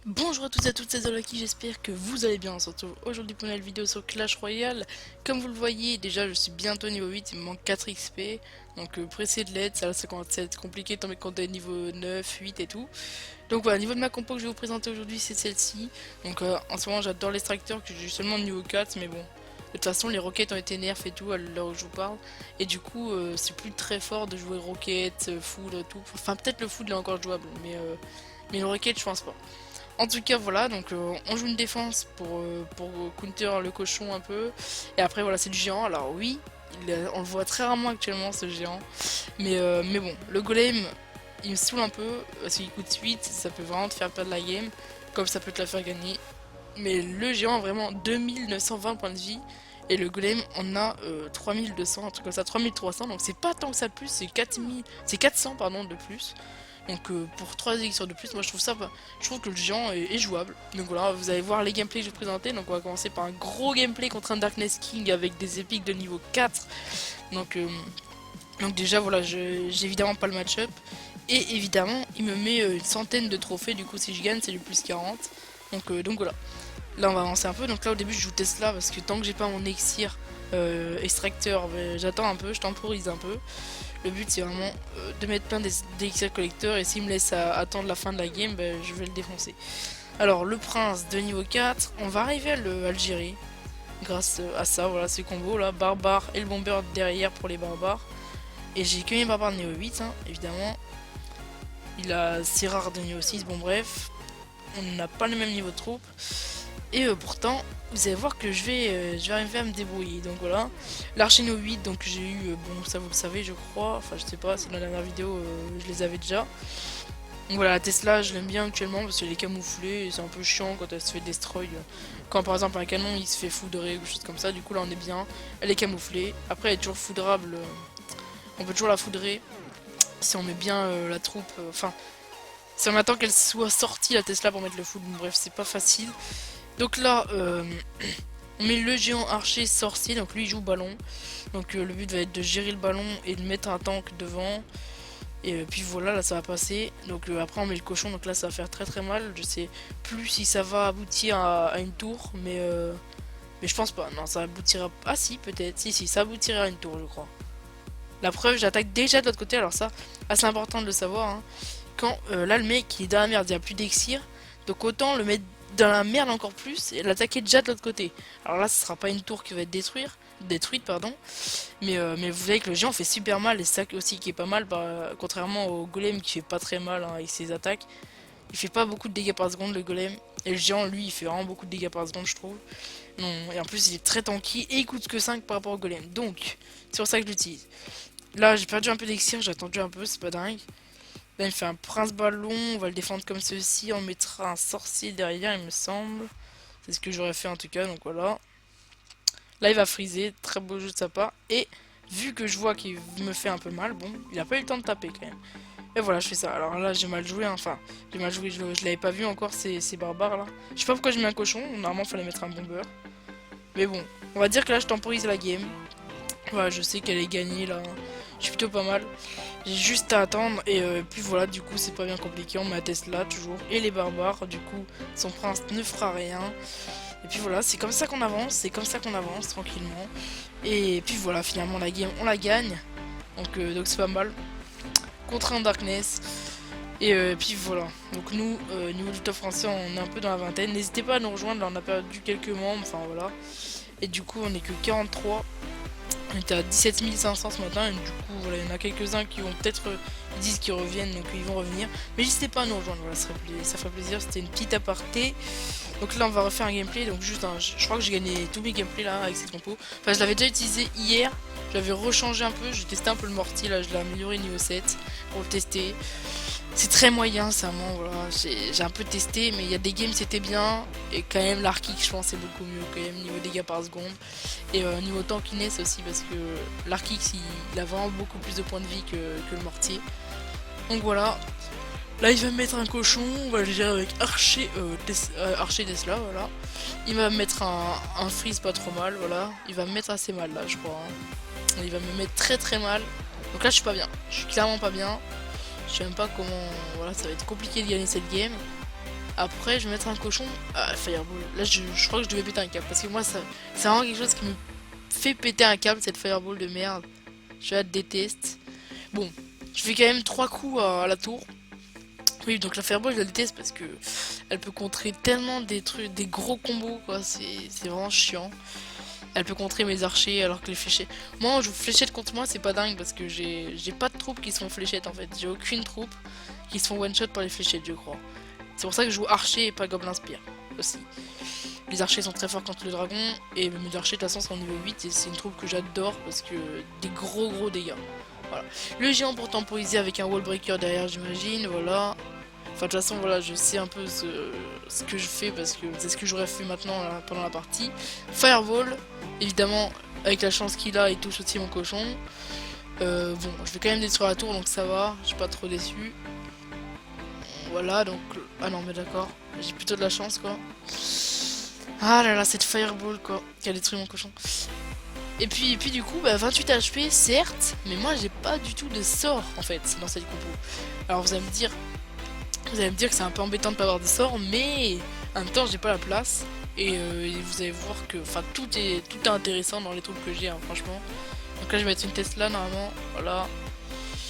Bonjour à tous et à toutes, c'est Zolaki, j'espère que vous allez bien. On se retrouve aujourd'hui pour une nouvelle vidéo sur Clash Royale. Comme vous le voyez, déjà je suis bientôt niveau 8, il me manque 4 XP. Donc pressez de l'aide, ça commence à être compliqué étant donné qu'on est niveau 9, 8 et tout. Donc voilà, niveau de ma compo que je vais vous présenter aujourd'hui, c'est celle-ci. Donc en ce moment j'adore l'extracteur que j'ai seulement niveau 4, mais bon. De toute façon les roquettes ont été nerfs et tout à l'heure où je vous parle. Et du coup c'est plus très fort de jouer roquettes, food et tout. Enfin peut-être le food il est encore jouable, mais le roquette je pense pas. En tout cas, voilà, donc on joue une défense pour counter le cochon un peu. Et après, voilà, c'est du géant. Alors, oui, on le voit très rarement actuellement, ce géant. Mais bon, le golem, il me saoule un peu. Parce qu'il coûte 8, ça peut vraiment te faire perdre la game. Comme ça peut te la faire gagner. Mais le géant a vraiment 2920 points de vie. Et le golem en a 3200, un truc comme ça, 3300. Donc c'est pas tant que ça de plus, c'est 4000, c'est 400 pardon de plus. Donc pour 3 élixirs de plus, moi je trouve ça, je trouve que le géant est jouable. Donc voilà, vous allez voir les gameplays que je vais vous présenter. Donc on va commencer par un gros gameplay contre un Darkness King avec des épiques de niveau 4. Donc, euh, donc déjà voilà, j'ai évidemment pas le match-up. Et évidemment, il me met une centaine de trophées, du coup si je gagne c'est du plus 40. Donc voilà. Là on va avancer un peu, donc là au début je joue Tesla parce que tant que j'ai pas mon elixir extracteur, j'attends un peu, je temporise un peu. Le but c'est vraiment de mettre plein d'élixir collecteurs et s'il me laisse attendre la fin de la game, je vais le défoncer. Alors le prince de niveau 4, on va arriver à le gérer grâce à ça, voilà ces combos là, barbare et le bomber derrière pour les barbares. Et j'ai que mes barbares de niveau 8 hein, évidemment. Il a si rare de niveau 6, bon bref, on n'a pas le même niveau de troupe. Et pourtant, vous allez voir que je vais arriver à me débrouiller. Donc voilà, l'archer no 8, donc j'ai eu, bon ça vous le savez je crois, enfin je sais pas, c'est dans la dernière vidéo, je les avais déjà. Donc voilà, la Tesla je l'aime bien actuellement parce qu'elle est camouflée et c'est un peu chiant quand elle se fait destroy. Quand par exemple un canon il se fait foudrer ou quelque chose comme ça, du coup là on est bien, elle est camouflée. Après elle est toujours foudrable, on peut toujours la foudrer si on met bien la troupe, enfin si on attend qu'elle soit sortie la Tesla pour mettre le food, bon, bref c'est pas facile. Donc là, on met le géant archer sorcier, donc lui il joue ballon. Donc le but va être de gérer le ballon et de mettre un tank devant. Et puis voilà, là ça va passer. Donc après on met le cochon, donc là ça va faire très très mal. Je sais plus si ça va aboutir à une tour, mais je pense pas. Non, ça aboutira. Ah si, peut-être. Si, ça aboutira à une tour, je crois. La preuve, j'attaque déjà de l'autre côté, alors ça, assez important de le savoir. Hein. Quand là le mec il est dans la merde, il n'y a plus d'exir. Donc autant le mettre dans la merde encore plus et l'attaquer déjà de l'autre côté. Alors là ce sera pas une tour qui va être détruite pardon. Mais vous voyez que le géant fait super mal et c'est ça aussi qui est pas mal, contrairement au golem qui fait pas très mal hein, avec ses attaques. Il fait pas beaucoup de dégâts par seconde le golem. Et le géant lui il fait vraiment beaucoup de dégâts par seconde je trouve. Non, et en plus il est très tanky et il coûte que 5 par rapport au golem. Donc c'est pour ça que je l'utilise. Là j'ai perdu un peu d'exir, j'ai attendu un peu, c'est pas dingue. Là, il me fait un prince ballon, on va le défendre comme ceci, on mettra un sorcier derrière, il me semble. C'est ce que j'aurais fait en tout cas, donc voilà. Là, il va freezer, très beau jeu de sa part. Et vu que je vois qu'il me fait un peu mal, bon, il a pas eu le temps de taper quand même. Et voilà, je fais ça. Alors là, j'ai mal joué, hein. Enfin, j'ai mal joué, je l'avais pas vu encore, ces barbares là. Je sais pas pourquoi j'ai mis un cochon, normalement, il fallait mettre un bomber. Mais bon, on va dire que là, je temporise la game. Voilà, je sais qu'elle est gagnée là. Je suis plutôt pas mal. J'ai juste à attendre et puis voilà, du coup c'est pas bien compliqué, on met la Tesla toujours et les barbares, du coup son prince ne fera rien. Et puis voilà, c'est comme ça qu'on avance, c'est comme ça qu'on avance tranquillement. Et puis voilà, finalement la game on la gagne. Donc c'est pas mal. Contre un Darkness. Et puis voilà, donc nous, niveau du top français, on est un peu dans la vingtaine. N'hésitez pas à nous rejoindre, là on a perdu quelques membres, enfin voilà. Et du coup on est que 43. On était à 17 500 ce matin et du coup voilà, il y en a quelques-uns qui vont peut-être disent qu'ils reviennent donc ils vont revenir. Mais n'hésitez pas à nous rejoindre, voilà, ça ferait plaisir, c'était une petite aparté. Donc là on va refaire un gameplay, donc juste je crois que j'ai gagné tous mes gameplays là avec cette compo. Enfin je l'avais déjà utilisé hier, j'avais rechangé un peu, j'ai testé un peu le mortier là, je l'ai amélioré niveau 7 pour le tester. C'est très moyen, ça, voilà. J'ai un peu testé, mais il y a des games c'était bien. Et quand même, l'Arkick, je pense, c'est beaucoup mieux, quand même, niveau dégâts par seconde. Et niveau tankiness aussi, parce que l'Arkick, il a vraiment beaucoup plus de points de vie que le mortier. Donc voilà. Là, il va me mettre un cochon, on va le gérer avec Archer Tesla, voilà. Il va me mettre un freeze pas trop mal, voilà. Il va me mettre assez mal, là, je crois. Hein. Il va me mettre très très mal. Donc là, je suis pas bien. Je suis clairement pas bien. Je sais même pas comment. Voilà, ça va être compliqué de gagner cette game. Après, je vais mettre un cochon à Fireball. Là, je crois que je devais péter un câble. Parce que moi, ça, c'est vraiment quelque chose qui me fait péter un câble, cette Fireball de merde. Je la déteste. Bon, je fais quand même 3 coups à la tour. Oui, donc la Fireball, je la déteste parce que elle peut contrer tellement des trucs, des gros combos, quoi. C'est vraiment chiant. Elle peut contrer mes archers alors que les fléchettes. Moi, on joue fléchette contre moi, c'est pas dingue parce que j'ai pas de troupes qui sont fléchettes en fait. J'ai aucune troupe qui se font one shot par les fléchettes, je crois. C'est pour ça que je joue archer et pas gobelin spire aussi. Les archers sont très forts contre le dragon et mes archers de toute façon sont niveau 8 et c'est une troupe que j'adore parce que des gros dégâts. Voilà. Le géant pour temporiser avec un wall breaker derrière, j'imagine, voilà. Enfin, de toute façon, voilà, je sais un peu ce que je fais parce que c'est ce que j'aurais fait maintenant là, pendant la partie. Fireball, évidemment, avec la chance qu'il a, il touche aussi mon cochon. Bon, je vais quand même détruire la tour donc ça va, je suis pas trop déçu. Voilà, donc. Ah non, mais d'accord, j'ai plutôt de la chance quoi. Ah là là, cette Fireball quoi, qui a détruit mon cochon. Et puis du coup, bah, 28 HP, certes, mais moi j'ai pas du tout de sort en fait dans cette compo. Alors vous allez me dire que c'est un peu embêtant de pas avoir de sort, mais en même temps j'ai pas la place. Et vous allez voir que tout est intéressant dans les troupes que j'ai, hein, franchement. Donc là je vais mettre une Tesla normalement, voilà.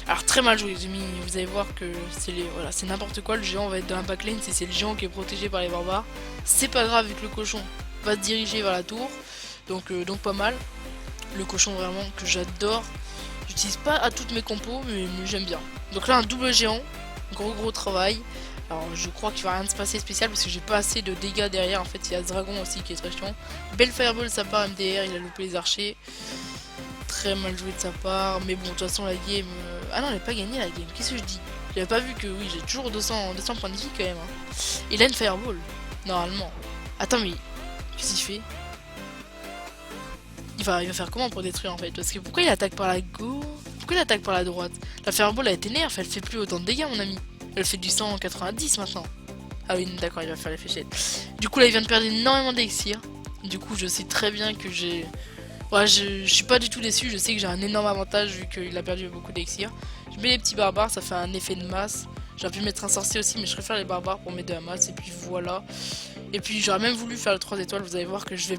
Alors très mal joué, vous allez voir que voilà, c'est n'importe quoi, le géant va être dans la backlane si c'est le géant qui est protégé par les barbares. C'est pas grave vu que le cochon va se diriger vers la tour, donc pas mal. Le cochon vraiment que j'adore. J'utilise pas à toutes mes compos mais j'aime bien. Donc là un double géant, gros travail. Alors je crois qu'il va rien se passer spécial parce que j'ai pas assez de dégâts derrière. En fait il y a ce dragon aussi qui est très chiant. Belle fireball de sa part MDR, il a loupé les archers. Très mal joué de sa part. Mais bon de toute façon la game... Ah non elle n'a pas gagné la game, qu'est-ce que je dis? J'avais pas vu que oui j'ai toujours 200 points de vie quand même. Hein. Il a une fireball, normalement. Attends mais qu'est-ce qu'il fait? Il va faire comment pour détruire en fait? Parce que pourquoi il attaque par la gauche? Pourquoi il attaque par la droite? La fireball a été nerf, elle fait plus autant de dégâts mon ami. Elle fait du 190 maintenant. Ah oui d'accord, il va faire les fléchettes. Du coup là il vient de perdre énormément d'élixir. Du coup je sais très bien que j'ai... Ouais, je suis pas du tout déçu, je sais que j'ai un énorme avantage vu qu'il a perdu beaucoup d'élixir. Je mets les petits barbares, ça fait un effet de masse. J'aurais pu mettre un sorcier aussi mais je préfère les barbares pour m'aider à masse et puis voilà. Et puis j'aurais même voulu faire le 3 étoiles, vous allez voir que je vais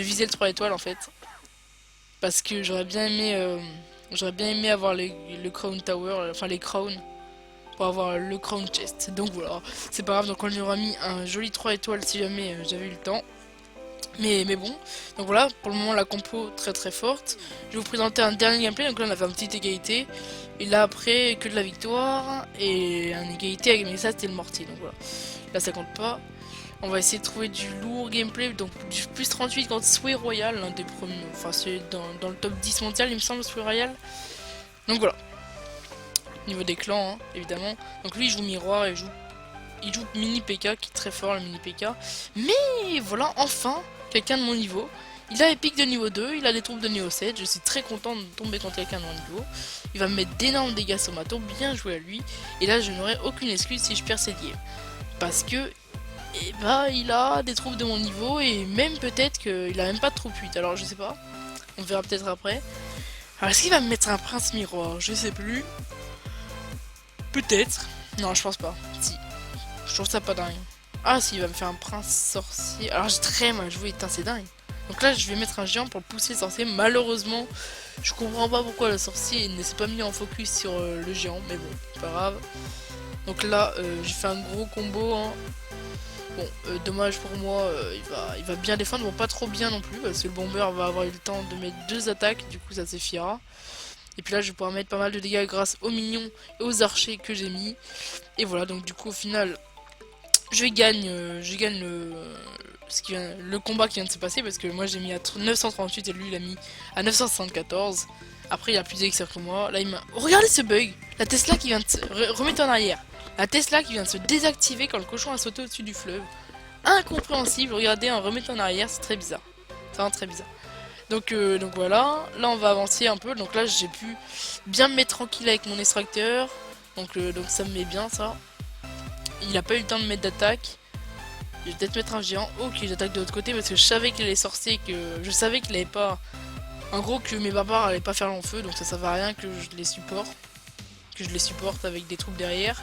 viser le 3 étoiles en fait. Parce que j'aurais bien aimé avoir le Crown Tower, enfin les Crowns, pour avoir le Crown Chest. Donc voilà, c'est pas grave, donc on lui aura mis un joli 3 étoiles si jamais j'avais eu le temps. Mais bon, donc voilà, pour le moment la compo très forte. Je vais vous présenter un dernier gameplay, donc là on avait une petite égalité. Et là après, que de la victoire, et un égalité, mais ça c'était le mortier, donc voilà. Là ça compte pas. On va essayer de trouver du lourd gameplay, donc du plus 38 contre Sway Royal, l'un des premiers, enfin c'est dans le top 10 mondial il me semble, Sway Royal. Donc voilà, niveau des clans hein, évidemment. Donc lui il joue miroir et il joue mini PK qui est très fort le mini PK. Mais voilà, enfin, quelqu'un de mon niveau. Il a épique de niveau 2, il a des troupes de niveau 7, je suis très content de tomber contre quelqu'un de mon niveau. Il va me mettre d'énormes dégâts sur ma tour, bien joué à lui. Et là je n'aurai aucune excuse si je perds cette game. Parce que et bah il a des troupes de mon niveau et même peut-être qu'il a même pas de troupe 8, alors je sais pas, on verra peut-être après. Alors est-ce qu'il va me mettre un prince miroir? Je sais plus. Peut-être. Non je pense pas, si. Je trouve ça pas dingue. Ah si, il va me faire un prince sorcier. Alors j'ai très mal joué, putain c'est dingue. Donc là je vais mettre un géant pour pousser le sorcier. Malheureusement, je comprends pas pourquoi le sorcier ne s'est pas mis en focus sur le géant, mais bon, c'est pas grave. Donc là j'ai fait un gros combo hein. Bon, dommage pour moi, il va bien défendre, bon pas trop bien non plus, parce que le bomber va avoir eu le temps de mettre 2 attaques, du coup ça suffira. Et puis là je vais pouvoir mettre pas mal de dégâts grâce aux minions et aux archers que j'ai mis. Et voilà, donc du coup au final, je gagne le combat qui vient de se passer, parce que moi j'ai mis à 938 et lui il a mis à 974. Après il a plus d'élixir que moi, là il m'a... Oh, regardez ce bug, la Tesla qui vient de se... remettre en arrière. La Tesla qui vient de se désactiver quand le cochon a sauté au-dessus du fleuve. Incompréhensible, regardez, en remettant en arrière, c'est très bizarre. C'est vraiment très bizarre. Donc voilà, là on va avancer un peu. Donc là j'ai pu bien me mettre tranquille avec mon extracteur. Donc ça me met bien ça. Il a pas eu le temps de mettre d'attaque. Je vais peut-être mettre un géant. Ok, j'attaque de l'autre côté parce que je savais qu'il allait sorcier, que je savais qu'il avait pas... En gros que mes barbares allaient pas faire long feu, donc ça servait à rien que je les supporte. Que je les supporte avec des troupes derrière.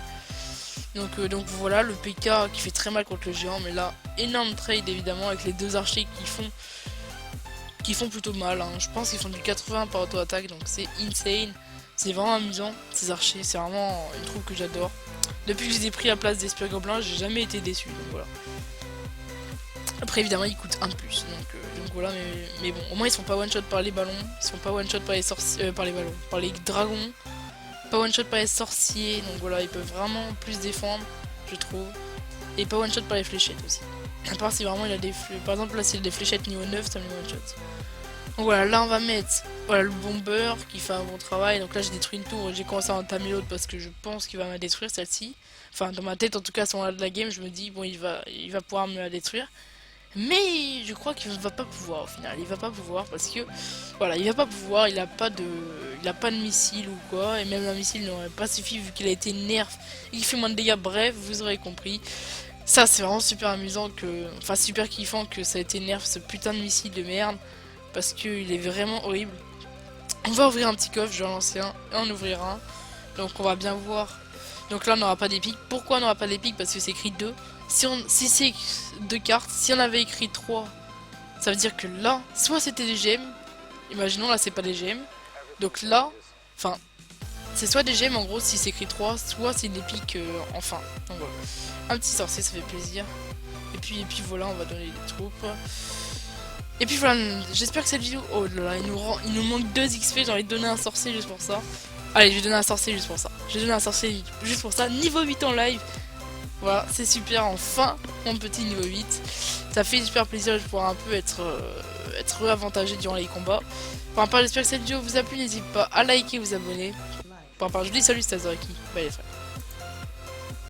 Donc voilà, le PK qui fait très mal contre le géant, mais là, énorme trade évidemment avec les deux archers qui font plutôt mal, hein. Je pense qu'ils font du 80 par auto-attaque, donc c'est insane. C'est vraiment amusant, ces archers, c'est vraiment une troupe que j'adore. Depuis que je les ai pris à la place des Spear Gobelins, j'ai jamais été déçu, donc voilà. Après évidemment ils coûtent 1 de plus, donc voilà, mais bon, au moins ils sont pas one shot par les ballons, ils sont pas one shot par les sorciers, par les ballons, par les dragons, pas one shot par les sorciers, donc voilà, ils peuvent vraiment plus défendre, je trouve, et pas one shot par les fléchettes aussi. À part si vraiment il a des par exemple là s'il a des fléchettes niveau 9, ça me one shot. Donc voilà, là on va mettre voilà, le bomber qui fait un bon travail, donc là j'ai détruit une tour et j'ai commencé à entamer l'autre parce que je pense qu'il va me la détruire celle-ci. Enfin dans ma tête en tout cas à ce moment-là de la game je me dis bon il va pouvoir me la détruire. Mais je crois qu'il va pas pouvoir au final, il va pas pouvoir parce que voilà, il va pas pouvoir, il a pas de missile ou quoi, et même un missile n'aurait pas suffi vu qu'il a été nerf, il fait moins de dégâts, bref, vous aurez compris. Ça c'est vraiment super amusant que, enfin super kiffant que ça a été nerf ce putain de missile de merde, parce qu'il est vraiment horrible. On va ouvrir un petit coffre, je vais en lancer un et en ouvrir un, donc on va bien voir. Donc là on n'aura pas d'épique, pourquoi on n'aura pas d'épique? Parce que c'est écrit 2. Si c'est 2 cartes, si on avait écrit 3, ça veut dire que là, soit c'était des gemmes, imaginons là c'est pas des gemmes, donc là, enfin, c'est soit des gemmes en gros si c'est écrit 3, soit c'est une épique enfin. Donc voilà, un petit sorcier ça fait plaisir. Et puis voilà, on va donner les troupes. Et puis voilà, j'espère que cette vidéo, oh là là, il nous manque 2 XP, j'ai envie de donner un sorcier juste pour ça. Allez, je vais donner un sorcier juste pour ça. Je vais donner un sorcier juste pour ça, niveau 8 en live. Voilà, c'est super, enfin, mon petit niveau 8. Ça fait super plaisir de pouvoir un peu être avantagé durant les combats. Pour ma part, j'espère que cette vidéo vous a plu, n'hésitez pas à liker et vous abonner. Pour ma part, je vous dis salut, c'était Azoraki. Bye les frères.